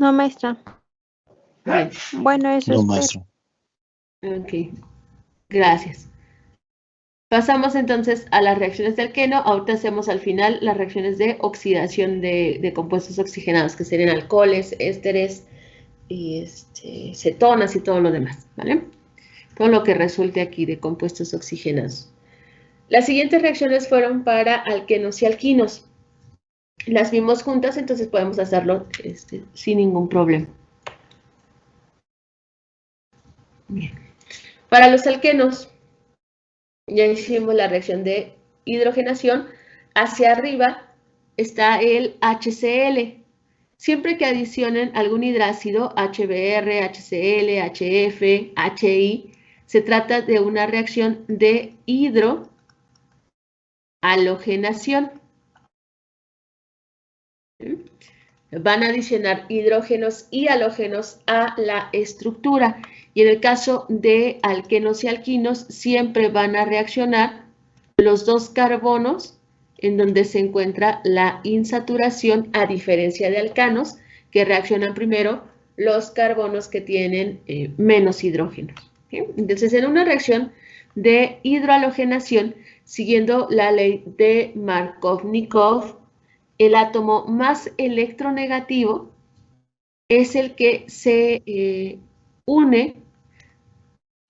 No, maestra. Bien. Bueno, eso No, es. maestro. Ok, gracias. Pasamos entonces a las reacciones de alqueno. Ahorita hacemos al final las reacciones de oxidación de compuestos oxigenados, que serían alcoholes, ésteres, y cetonas y todo lo demás, ¿vale? Todo lo que resulte aquí de compuestos oxigenados. Las siguientes reacciones fueron para alquenos y alquinos. Las vimos juntas, entonces podemos hacerlo sin ningún problema. Bien. Para los alquenos, ya hicimos la reacción de hidrogenación. Hacia arriba está el HCl. Siempre que adicionen algún hidrácido, HBr, HCl, HF, HI, se trata de una reacción de hidrohalogenación. Van a adicionar hidrógenos y halógenos a la estructura. Y en el caso de alquenos y alquinos, siempre van a reaccionar los dos carbonos en donde se encuentra la insaturación, a diferencia de alcanos, que reaccionan primero los carbonos que tienen menos hidrógenos. ¿Sí? Entonces, en una reacción de hidrohalogenación, siguiendo la ley de Markovnikov, el átomo más electronegativo es el que se une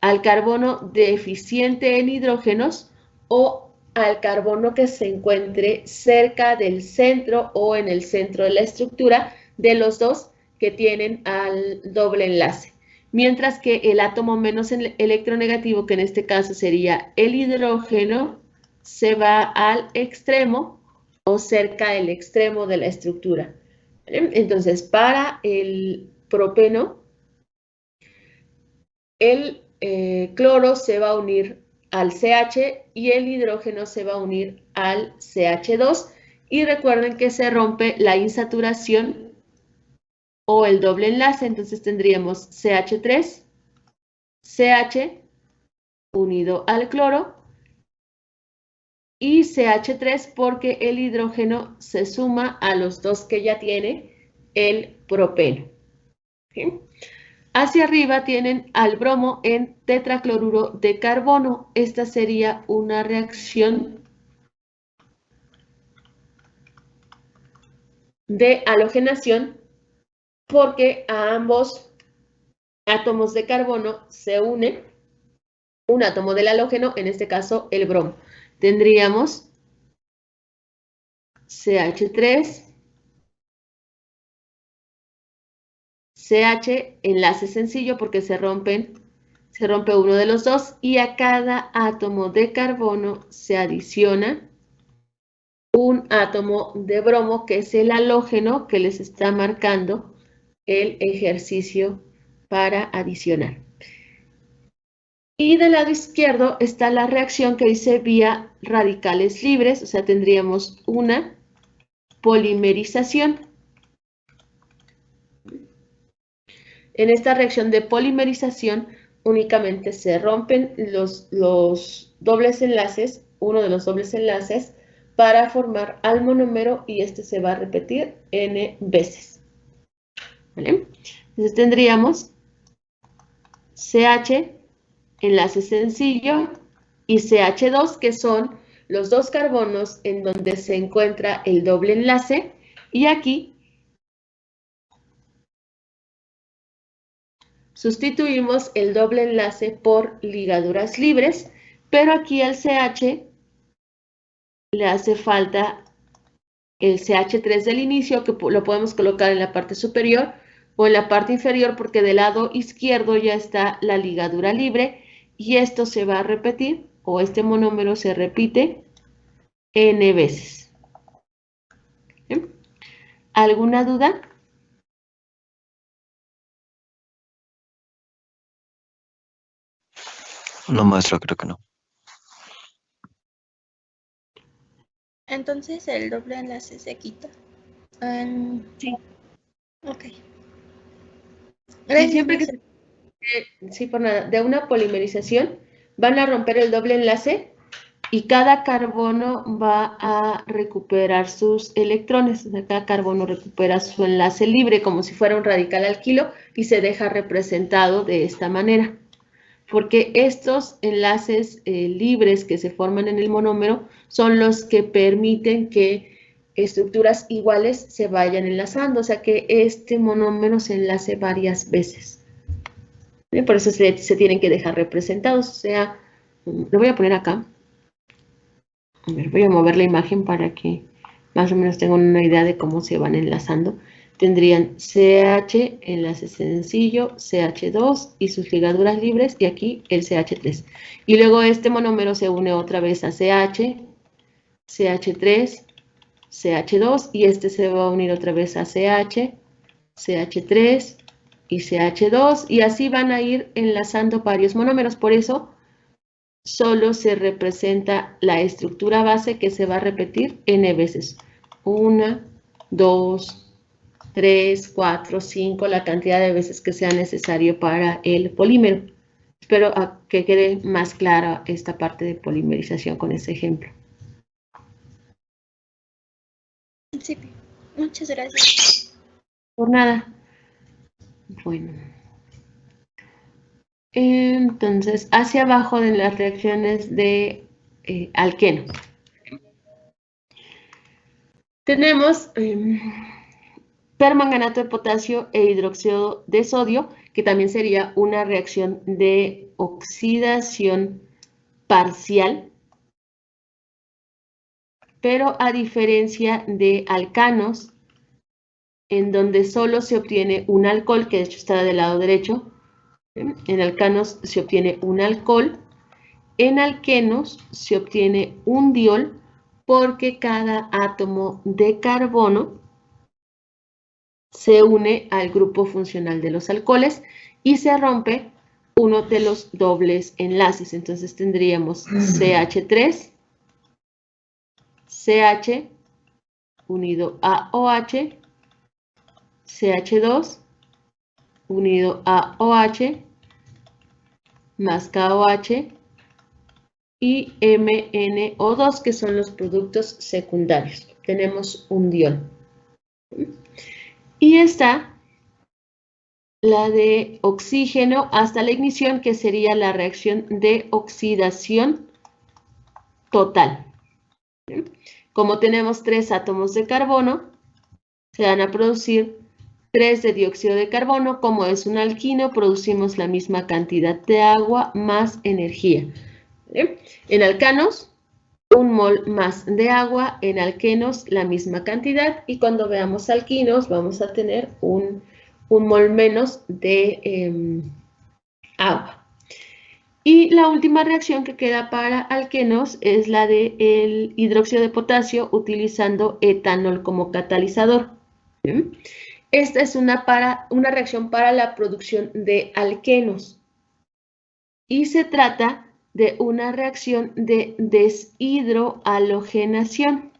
al carbono deficiente en hidrógenos o al carbono que se encuentre cerca del centro o en el centro de la estructura de los dos que tienen al doble enlace. Mientras que el átomo menos electronegativo, que en este caso sería el hidrógeno, se va al extremo o cerca del extremo de la estructura. Entonces, para el propeno, el cloro se va a unir al CH y el hidrógeno se va a unir al CH2. Y recuerden que se rompe la insaturación o el doble enlace, entonces tendríamos CH3, CH unido al cloro y CH3 porque el hidrógeno se suma a los dos que ya tiene el propeno. ¿Sí? Hacia arriba tienen al bromo en tetracloruro de carbono. Esta sería una reacción de halogenación porque a ambos átomos de carbono se une un átomo del halógeno, en este caso el bromo. Tendríamos CH3, CH, enlace sencillo porque se rompe uno de los dos y a cada átomo de carbono se adiciona un átomo de bromo, que es el halógeno que les está marcando el ejercicio para adicionar. Y del lado izquierdo está la reacción que dice vía radicales libres, o sea, tendríamos una polimerización. En esta reacción de polimerización únicamente se rompen los dobles enlaces, uno de los dobles enlaces, para formar al monómero y este se va a repetir n veces. ¿Vale? Entonces tendríamos CH, enlace sencillo, y CH2, que son los dos carbonos en donde se encuentra el doble enlace, y aquí sustituimos el doble enlace por ligaduras libres, pero aquí al CH le hace falta el CH3 del inicio, que lo podemos colocar en la parte superior o en la parte inferior, porque del lado izquierdo ya está la ligadura libre y esto se va a repetir, o este monómero se repite n veces. ¿Sí? ¿Alguna duda? No, maestro, creo que no. Entonces el doble enlace se quita. Sí. Ok. Sí, siempre que sí, por nada, de una polimerización van a romper el doble enlace y cada carbono va a recuperar sus electrones. O sea, cada carbono recupera su enlace libre como si fuera un radical alquilo y se deja representado de esta manera. Porque estos enlaces libres que se forman en el monómero son los que permiten que estructuras iguales se vayan enlazando, o sea que este monómero se enlace varias veces. Por eso se tienen que dejar representados, o sea, lo voy a poner acá. A ver, voy a mover la imagen para que más o menos tengan una idea de cómo se van enlazando. Tendrían CH, enlace sencillo, CH2 y sus ligaduras libres, y aquí el CH3. Y luego este monómero se une otra vez a CH, CH3, CH2, y este se va a unir otra vez a CH, CH3 y CH2, y así van a ir enlazando varios monómeros. Por eso solo se representa la estructura base que se va a repetir n veces. 1, 2, 3, 4, 5, la cantidad de veces que sea necesario para el polímero. Espero que quede más clara esta parte de polimerización con ese ejemplo. Sí, muchas gracias. Por nada. Bueno. Entonces, hacia abajo de las reacciones de alqueno. Tenemos permanganato de potasio e hidróxido de sodio, que también sería una reacción de oxidación parcial, pero a diferencia de alcanos, en donde solo se obtiene un alcohol, que de hecho está del lado derecho, en alcanos se obtiene un alcohol, en alquenos se obtiene un diol, porque cada átomo de carbono se une al grupo funcional de los alcoholes y se rompe uno de los dobles enlaces. Entonces tendríamos CH3, CH unido a OH, CH2 unido a OH más KOH y MnO2, que son los productos secundarios. Tenemos un diol. Y está la de oxígeno hasta la ignición, que sería la reacción de oxidación total. Como tenemos 3 átomos de carbono, se van a producir 3 de dióxido de carbono. Como es un alquino, producimos la misma cantidad de agua más energía. En alcanos, 1 mol más de agua, en alquenos la misma cantidad, y cuando veamos alquinos vamos a tener un mol menos de agua. Y la última reacción que queda para alquenos es la del hidróxido de potasio utilizando etanol como catalizador. Esta es una reacción para la producción de alquenos y se trata de una reacción de deshidrohalogenación.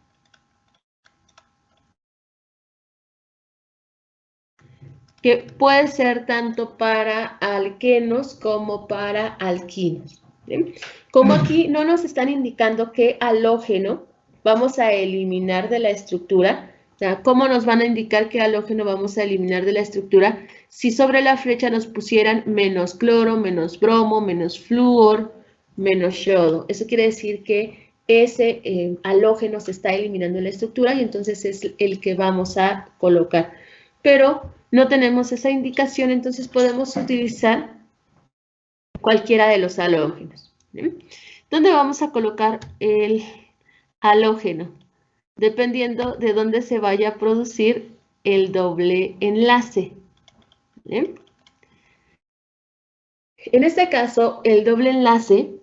Que puede ser tanto para alquenos como para alquinos. ¿Sí? Como aquí no nos están indicando qué halógeno vamos a eliminar de la estructura, o sea, ¿cómo nos van a indicar qué halógeno vamos a eliminar de la estructura? Si sobre la flecha nos pusieran menos cloro, menos bromo, menos flúor, menos yodo. Eso quiere decir que ese halógeno se está eliminando de la estructura y entonces es el que vamos a colocar. Pero no tenemos esa indicación, entonces podemos utilizar cualquiera de los halógenos. ¿Dónde vamos a colocar el halógeno? Dependiendo de dónde se vaya a producir el doble enlace. En este caso, el doble enlace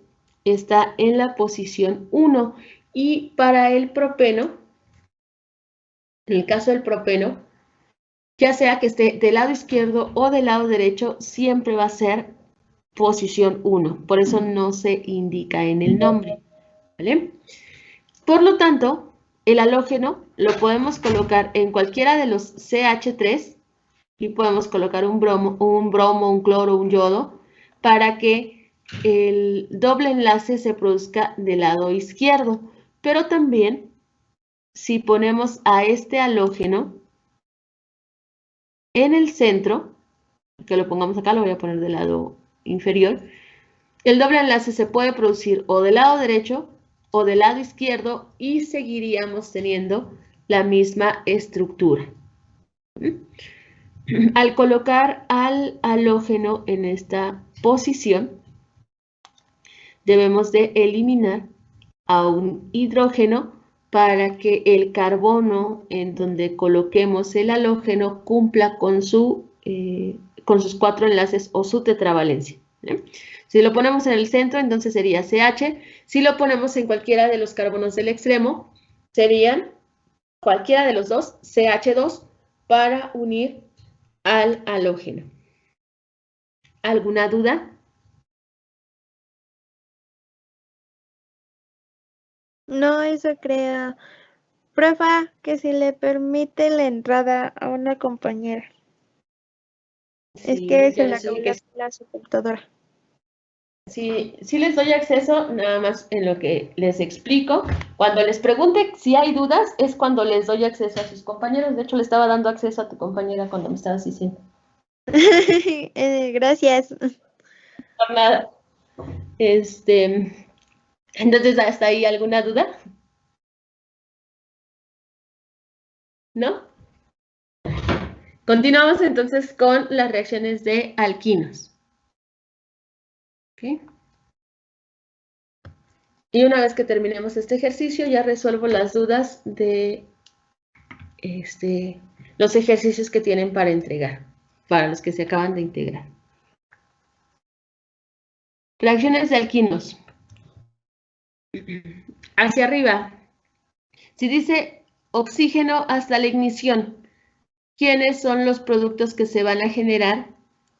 está en la posición 1 y para el propeno, en el caso del propeno, ya sea que esté del lado izquierdo o del lado derecho, siempre va a ser posición 1. Por eso no se indica en el nombre. ¿Vale? Por lo tanto, el halógeno lo podemos colocar en cualquiera de los CH3 y podemos colocar un bromo, un cloro, un yodo, para que el doble enlace se produzca del lado izquierdo, pero también si ponemos a este halógeno en el centro, que lo pongamos acá, lo voy a poner del lado inferior, el doble enlace se puede producir o del lado derecho o del lado izquierdo y seguiríamos teniendo la misma estructura. Al colocar al halógeno en esta posición, debemos de eliminar a un hidrógeno para que el carbono en donde coloquemos el halógeno cumpla con sus 4 enlaces o su tetravalencia. Si lo ponemos en el centro, entonces sería CH. Si lo ponemos en cualquiera de los carbonos del extremo, serían cualquiera de los dos, CH2, para unir al halógeno. ¿Alguna duda? No, eso creo. Profa, que si le permite la entrada a una compañera. Es Sí, que se yo le les acabó dije que su computadora. sí, sí les doy acceso, nada más en lo que les explico. Cuando les pregunte si hay dudas, es cuando les doy acceso a sus compañeros. De hecho, le estaba dando acceso a tu compañera cuando me estabas diciendo. Gracias. Por nada. Entonces, ¿hasta ahí alguna duda? ¿No? Continuamos entonces con las reacciones de alquinos. ¿Okay? Y una vez que terminemos este ejercicio, ya resuelvo las dudas de los ejercicios que tienen para entregar, para los que se acaban de integrar. Reacciones de alquinos. Hacia arriba. Si dice oxígeno hasta la ignición, ¿quiénes son los productos que se van a generar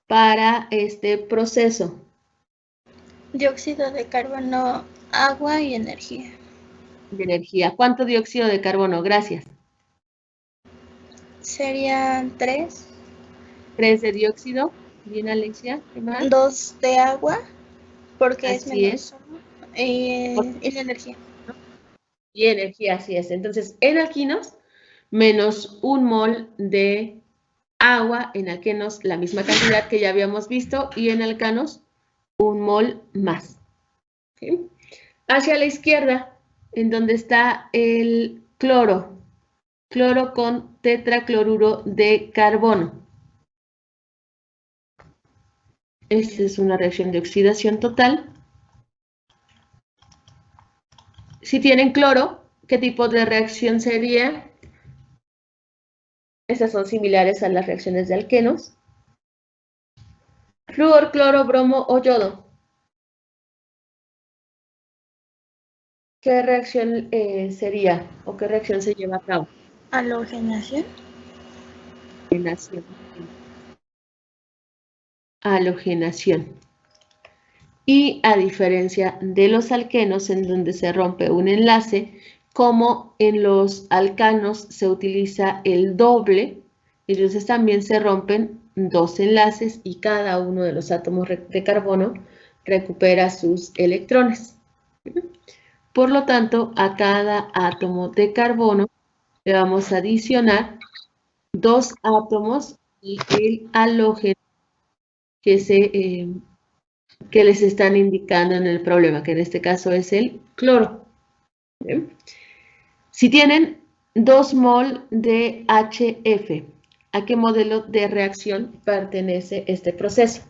para este proceso? Dióxido de carbono, agua y energía. De energía. ¿Cuánto dióxido de carbono? Gracias. Serían 3. 3 de dióxido. Bien, Alexia. ¿Qué más? 2 de agua, porque es Así es. menos 1. Y la energía. Y energía, así es. Entonces, en alquinos, menos 1 mol de agua, en alquenos la misma cantidad que ya habíamos visto, y en alcanos 1 mol más. ¿Okay? Hacia la izquierda, en donde está el cloro, cloro con tetracloruro de carbono. Esta es una reacción de oxidación total. Si tienen cloro, ¿qué tipo de reacción sería? Estas son similares a las reacciones de alquenos. Flúor, cloro, bromo o yodo. ¿Qué reacción sería o qué reacción se lleva a cabo? Halogenación. Halogenación. Y a diferencia de los alquenos, en donde se rompe un enlace, como en los alcanos se utiliza el doble, entonces también se rompen 2 enlaces y cada uno de los átomos de carbono recupera sus electrones. Por lo tanto, a cada átomo de carbono le vamos a adicionar 2 átomos y el halógeno que les están indicando en el problema, que en este caso es el cloro. ¿Bien? Si tienen 2 mol de HF, ¿a qué modelo de reacción pertenece este proceso?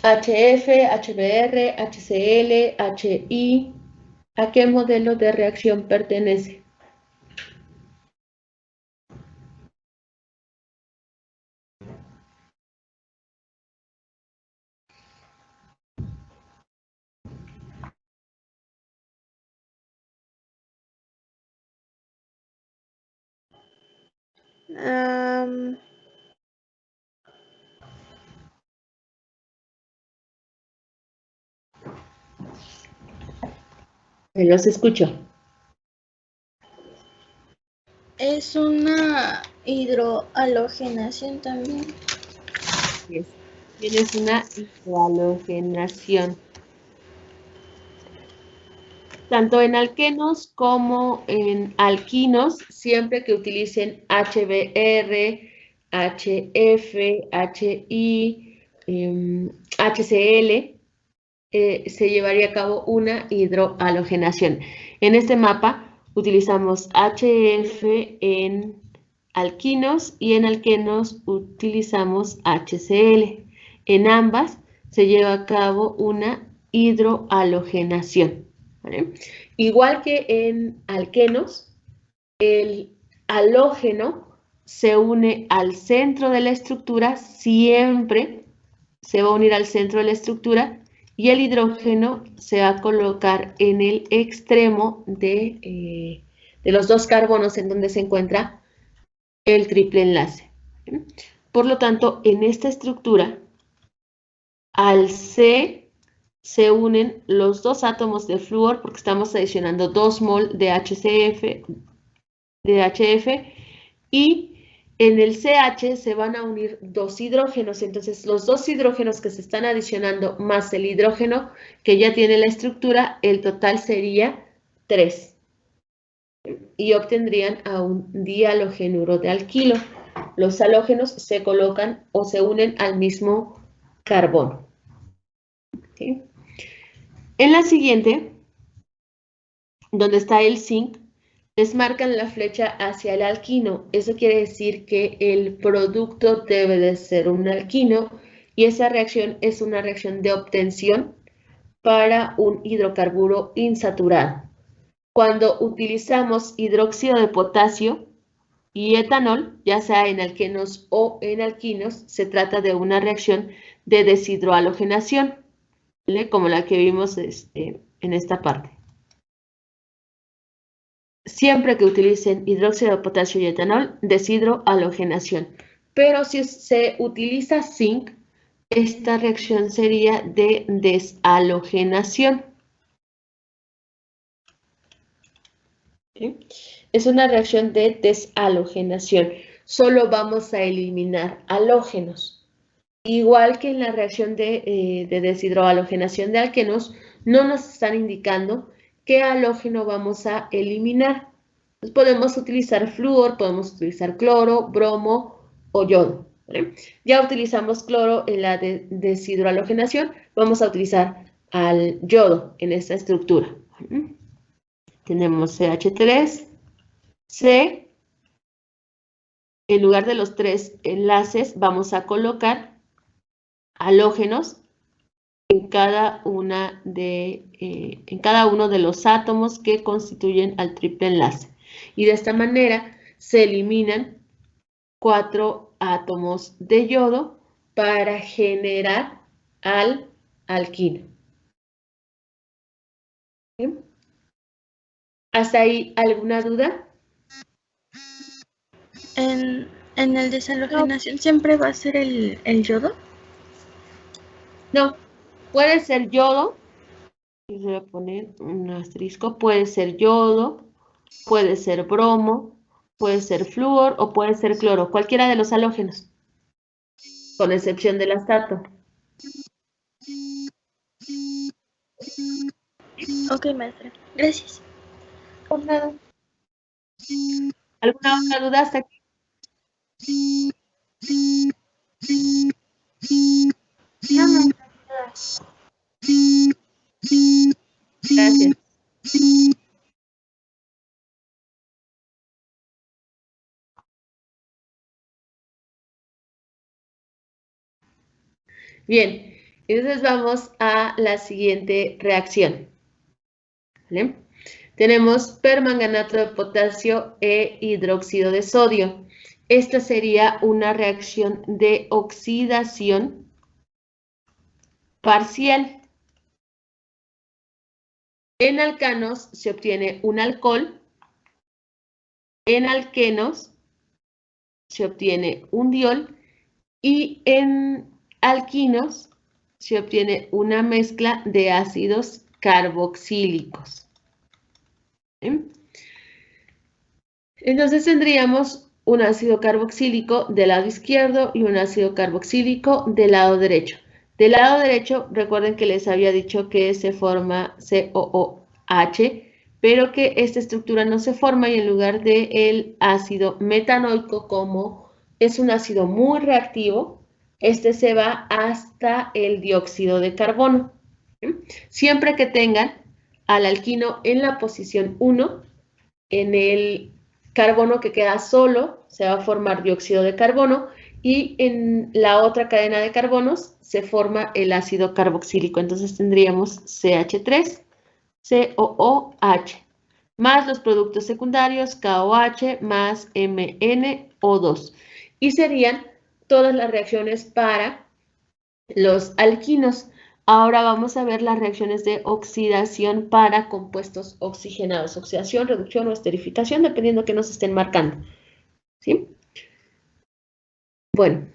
HF, HBr, HCl, HI, ¿a qué modelo de reacción pertenece? Los escucho. Es una hidrohalogenación también. Tienes una hidrohalogenación. Tanto en alquenos como en alquinos, siempre que utilicen HBr, HF, HI, HCl, se llevaría a cabo una hidrohalogenación. En este mapa utilizamos HF en alquinos y en alquenos utilizamos HCl. En ambas se lleva a cabo una hidrohalogenación. ¿Vale? Igual que en alquenos, el halógeno se une al centro de la estructura, siempre se va a unir al centro de la estructura, y el hidrógeno se va a colocar en el extremo de los dos carbonos en donde se encuentra el triple enlace. Por lo tanto, en esta estructura, al C se unen los dos átomos de flúor porque estamos adicionando 2 mol de HF y en el CH se van a unir dos hidrógenos. Entonces, los dos hidrógenos que se están adicionando más el hidrógeno que ya tiene la estructura, el total sería 3. Y obtendrían a un dihalogénuro de alquilo. Los halógenos se colocan o se unen al mismo carbono. ¿Sí? En la siguiente, donde está el zinc, les marcan la flecha hacia el alquino. Eso quiere decir que el producto debe de ser un alquino y esa reacción es una reacción de obtención para un hidrocarburo insaturado. Cuando utilizamos hidróxido de potasio y etanol, ya sea en alquenos o en alquinos, se trata de una reacción de deshidrohalogenación, ¿vale? Como la que vimos en esta parte. Siempre que utilicen hidróxido de potasio y etanol, deshidrohalogenación. Pero si se utiliza zinc, esta reacción sería de deshalogenación. ¿Sí? Es una reacción de deshalogenación. Solo vamos a eliminar halógenos. Igual que en la reacción de deshidrohalogenación de alquenos, no nos están indicando qué halógeno vamos a eliminar. Entonces, podemos utilizar flúor, podemos utilizar cloro, bromo o yodo. ¿Vale? Ya utilizamos cloro en la deshidrohalogenación, vamos a utilizar al yodo en esta estructura. Tenemos CH3, C. En lugar de los 3 enlaces, vamos a colocar halógenos en cada uno de los átomos que constituyen al triple enlace. Y de esta manera se eliminan 4 átomos de yodo para generar al alquino. ¿Bien? ¿Hasta ahí alguna duda? En el deshalogenación siempre va a ser el yodo. No, puede ser yodo. Yo voy a poner un asterisco. Puede ser yodo, puede ser bromo, puede ser flúor o puede ser cloro, cualquiera de los halógenos, con excepción del astato. Ok, maestra. Gracias. Por nada. ¿Alguna otra duda hasta aquí? No. Gracias. Bien, entonces vamos a la siguiente reacción. ¿Vale? Tenemos permanganato de potasio e hidróxido de sodio. Esta sería una reacción de oxidación parcial. En alcanos se obtiene un alcohol, en alquenos se obtiene un diol y en alquinos se obtiene una mezcla de ácidos carboxílicos. Entonces tendríamos un ácido carboxílico del lado izquierdo y un ácido carboxílico del lado derecho. Del lado derecho, recuerden que les había dicho que se forma COOH, pero que esta estructura no se forma y en lugar del ácido metanoico, como es un ácido muy reactivo, este se va hasta el dióxido de carbono. Siempre que tengan al alquino en la posición 1, en el carbono que queda solo se va a formar dióxido de carbono y en la otra cadena de carbonos se forma el ácido carboxílico. Entonces tendríamos CH3, COOH, más los productos secundarios KOH más MnO2. Y serían todas las reacciones para los alquinos. Ahora vamos a ver las reacciones de oxidación para compuestos oxigenados. Oxidación, reducción o esterificación, dependiendo que nos estén marcando. ¿Sí? Bueno,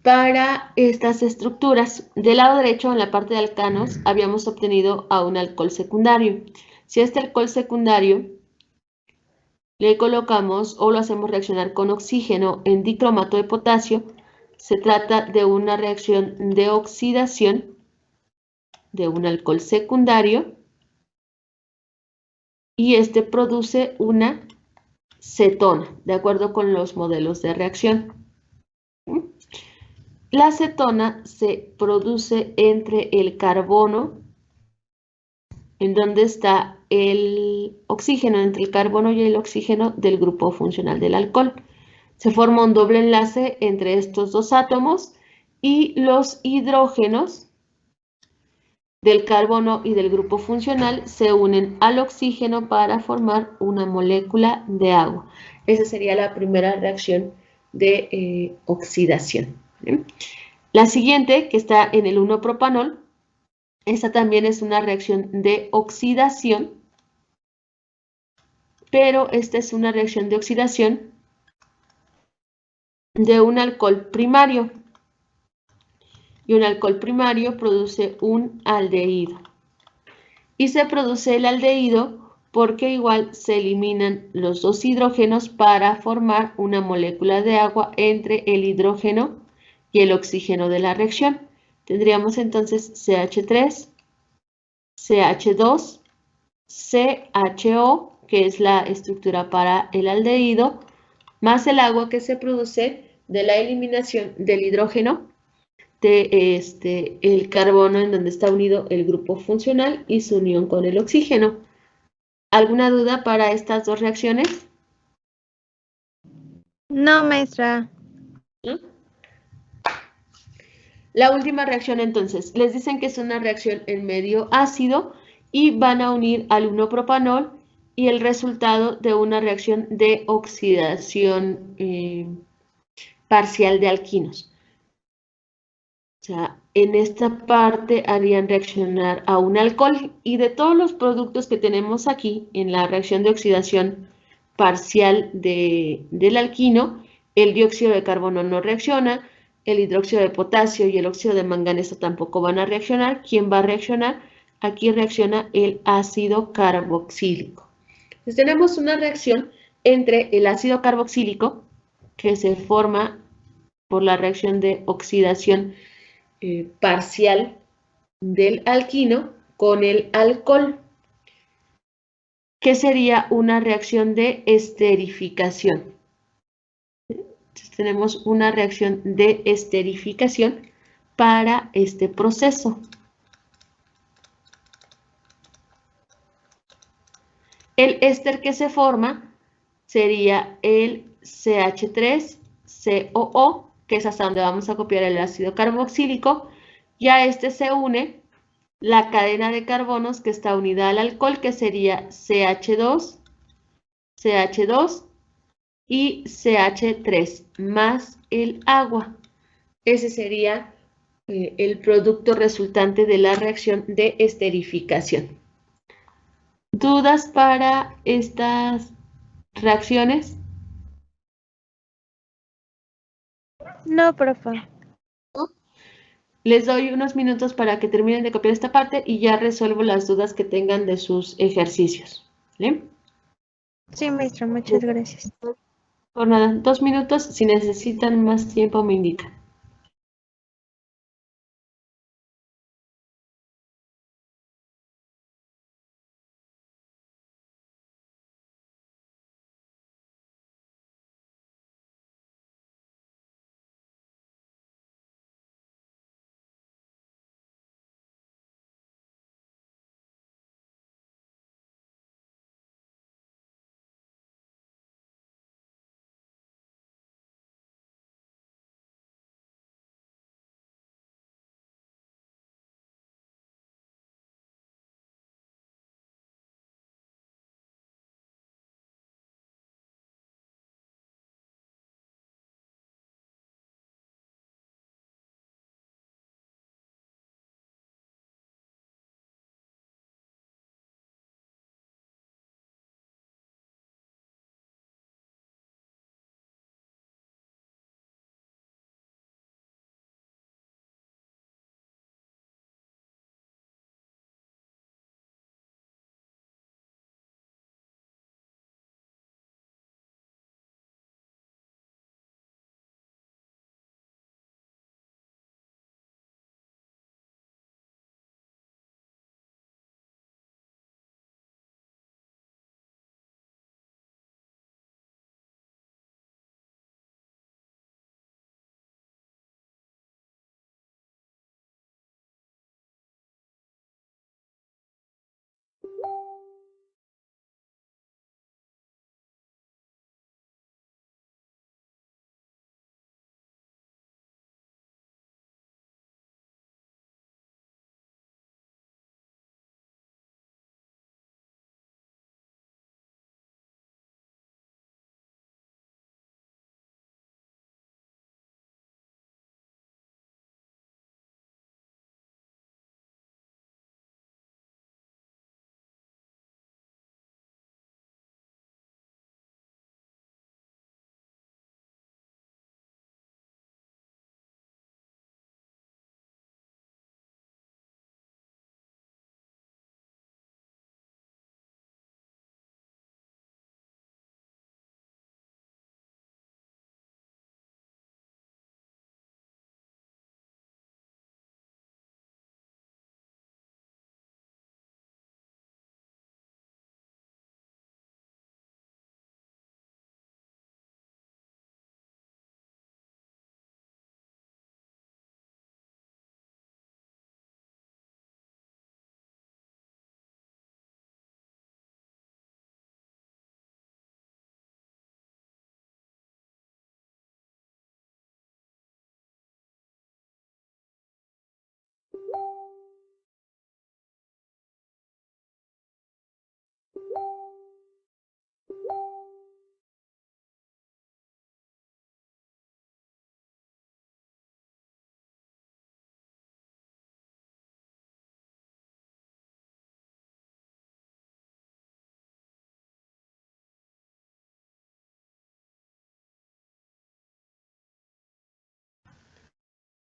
para estas estructuras, del lado derecho, en la parte de alcanos, habíamos obtenido a un alcohol secundario. Si a este alcohol secundario le colocamos o lo hacemos reaccionar con oxígeno en dicromato de potasio, se trata de una reacción de oxidación de un alcohol secundario y este produce una cetona, de acuerdo con los modelos de reacción. La cetona se produce entre el carbono, en donde está el oxígeno, entre el carbono y el oxígeno del grupo funcional del alcohol. Se forma un doble enlace entre estos dos átomos y los hidrógenos del carbono y del grupo funcional se unen al oxígeno para formar una molécula de agua. Esa sería la primera reacción de oxidación. La siguiente, que está en el 1-propanol, esta también es una reacción de oxidación, pero esta es una reacción de oxidación de un alcohol primario. Y un alcohol primario produce un aldehído. Y se produce el aldehído porque igual se eliminan los dos hidrógenos para formar una molécula de agua entre el hidrógeno y el oxígeno de la reacción. Tendríamos entonces CH3, CH2, CHO, que es la estructura para el aldehído, más el agua que se produce de la eliminación del hidrógeno de el carbono en donde está unido el grupo funcional y su unión con el oxígeno. ¿Alguna duda para estas dos reacciones? No, maestra. ¿No? La última reacción entonces, les dicen que es una reacción en medio ácido y van a unir al 1-propanol y el resultado de una reacción de oxidación parcial de alquinos. O sea, en esta parte harían reaccionar a un alcohol y de todos los productos que tenemos aquí en la reacción de oxidación parcial del alquino, el dióxido de carbono no reacciona, el hidróxido de potasio y el óxido de manganeso tampoco van a reaccionar. ¿Quién va a reaccionar? Aquí reacciona el ácido carboxílico. Entonces tenemos una reacción entre el ácido carboxílico que se forma por la reacción de oxidación parcial del alquino con el alcohol, que sería una reacción de esterificación. Entonces, tenemos una reacción de esterificación para este proceso. El éster que se forma sería el CH3COO, que es hasta donde vamos a copiar el ácido carboxílico, y a este se une la cadena de carbonos que está unida al alcohol, que sería CH2, CH2 y CH3, más el agua. Ese sería el producto resultante de la reacción de esterificación. ¿Dudas para estas reacciones? No, profe. Les doy unos minutos para que terminen de copiar esta parte y ya resuelvo las dudas que tengan de sus ejercicios. ¿Vale? Sí, maestra, muchas gracias. Por nada, 2 minutos. Si necesitan más tiempo, me indican.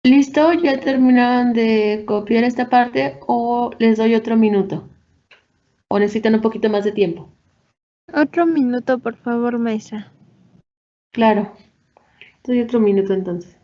¿Listo? ¿Ya terminaron de copiar esta parte o les doy otro minuto? ¿O necesitan un poquito más de tiempo? Otro minuto, por favor, maestra. Claro. Doy otro minuto entonces.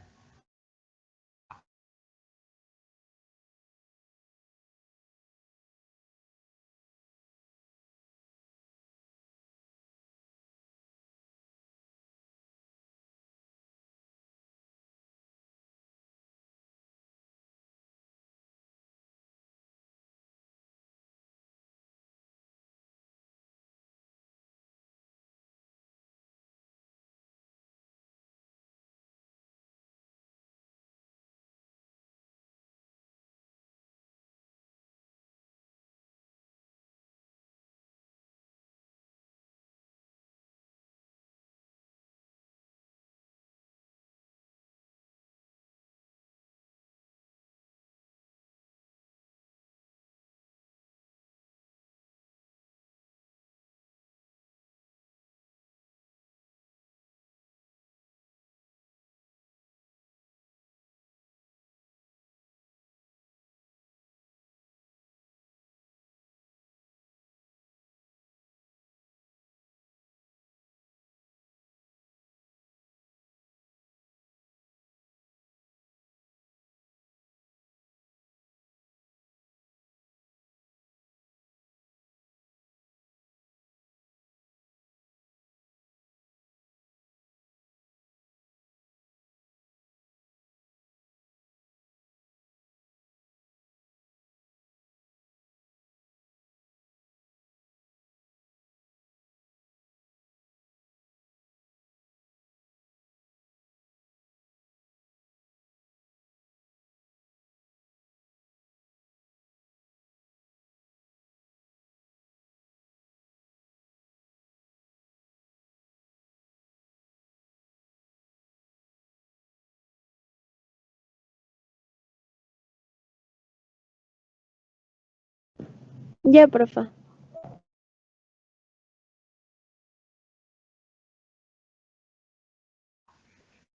Ya, profa.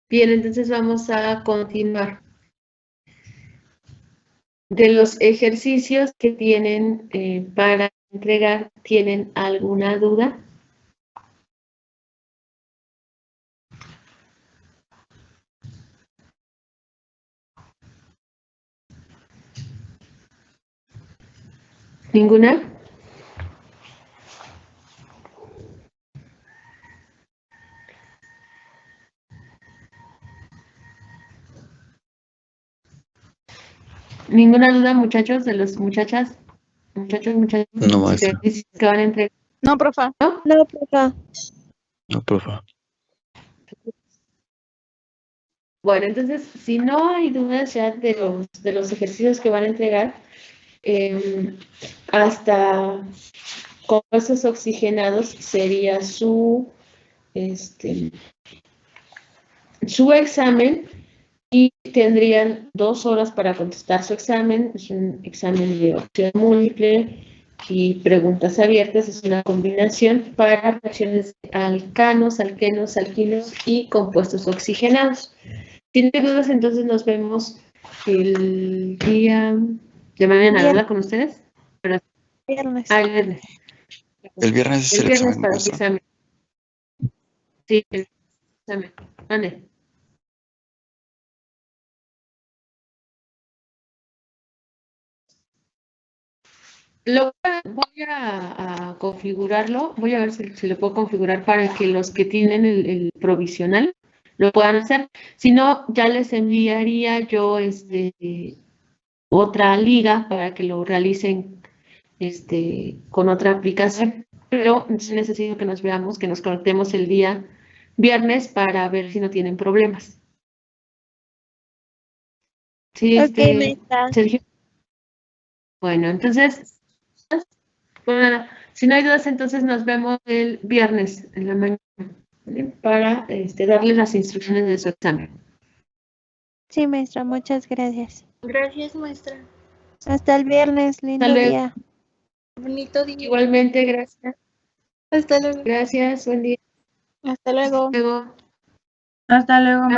Bien, entonces vamos a continuar. De los ejercicios que tienen para entregar, ¿tienen alguna duda? ¿Ninguna? ¿Ninguna duda, muchachos, de los muchachas? Muchachos, No, maestra. que van a entregar. No, profa. No, profa. No, profa. Bueno, entonces, si no hay dudas ya de los ejercicios que van a entregar, hasta compuestos oxigenados sería su examen y tendrían 2 horas para contestar su examen. Es un examen de opción múltiple y preguntas abiertas. Es una combinación para reacciones de alcanos, alquenos, alquinos y compuestos oxigenados. Si no hay dudas, entonces nos vemos el día de mañana, ¿verdad? Con ustedes. Viernes. El viernes. El viernes es El el viernes examen, para su maestra. examen. Sí, el examen. Ande. Voy a configurarlo, voy a ver si lo puedo configurar para que los que tienen el provisional lo puedan hacer. Si no, ya les enviaría yo otra liga para que lo realicen con otra aplicación. Pero sí necesito que nos veamos, que nos conectemos el día viernes para ver si no tienen problemas. Sí, Ok, maestra. Sergio. Bueno, entonces, pues nada, si no hay dudas, entonces nos vemos el viernes en la mañana, ¿vale? Para darles las instrucciones de su examen. Sí, maestra, muchas gracias. Gracias, maestra. Hasta el viernes, lindo Hasta luego. día. Bonito día. Igualmente, gracias. Hasta luego. Gracias, buen día. Hasta luego. Hasta luego. Hasta luego.